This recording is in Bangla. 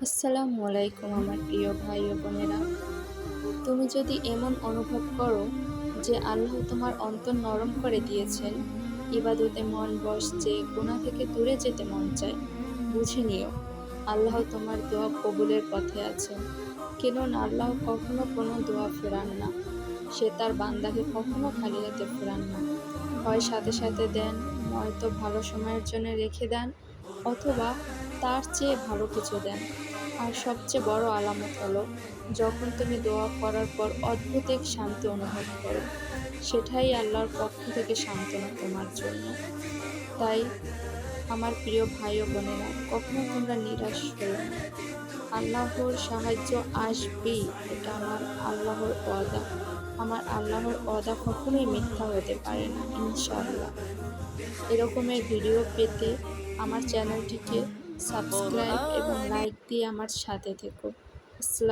আসসালামু আলাইকুম আমার প্রিয় ভাই ও বোনেরা। তুমি যদি এমন অনুভব করো যে আল্লাহ তোমার অন্তর নরম করে দিয়েছেন, ইবাদতে মন বসছে, গুনাহ থেকে দূরে যেতে মন চায়, বুঝে নিও আল্লাহ তোমার দোয়া কবুলের পথে আছেন। কেননা আল্লাহ কখনো কোনো দোয়া ফেরান না। সে তার বান্দাকে কখনো খালি হাতে ফেরান না। হয় সাথে সাথে দেন, নয়তো ভালো সময়ের জন্য রেখে দেন, অথবা তার চেয়ে ভালো কিছু দেন। আর সবচেয়ে বড় আলামত হলো যখন তুমি দোয়া করার পর অদ্ভুত এক শান্তি অনুভব করো, সেটাই আল্লাহর পক্ষ থেকে সান্ত্বনা তোমার জন্য। তাই আমার প্রিয় ভাই ও বোনেরা, কখনো তোমরা নিরাশ হও না। আল্লাহর সাহায্য আসবেই, এটা আমার আল্লাহর ওয়াদা। আমার আল্লাহর ওয়াদা কখনোই মিথ্যা হতে পারে না, ইনশাআল্লাহ। এরকমের ভিডিও পেতে আমার চ্যানেলটিকে সাবস্ক্রাইব এবং লাইক দিয়ে আমার সাথে থেকো। আসসালামু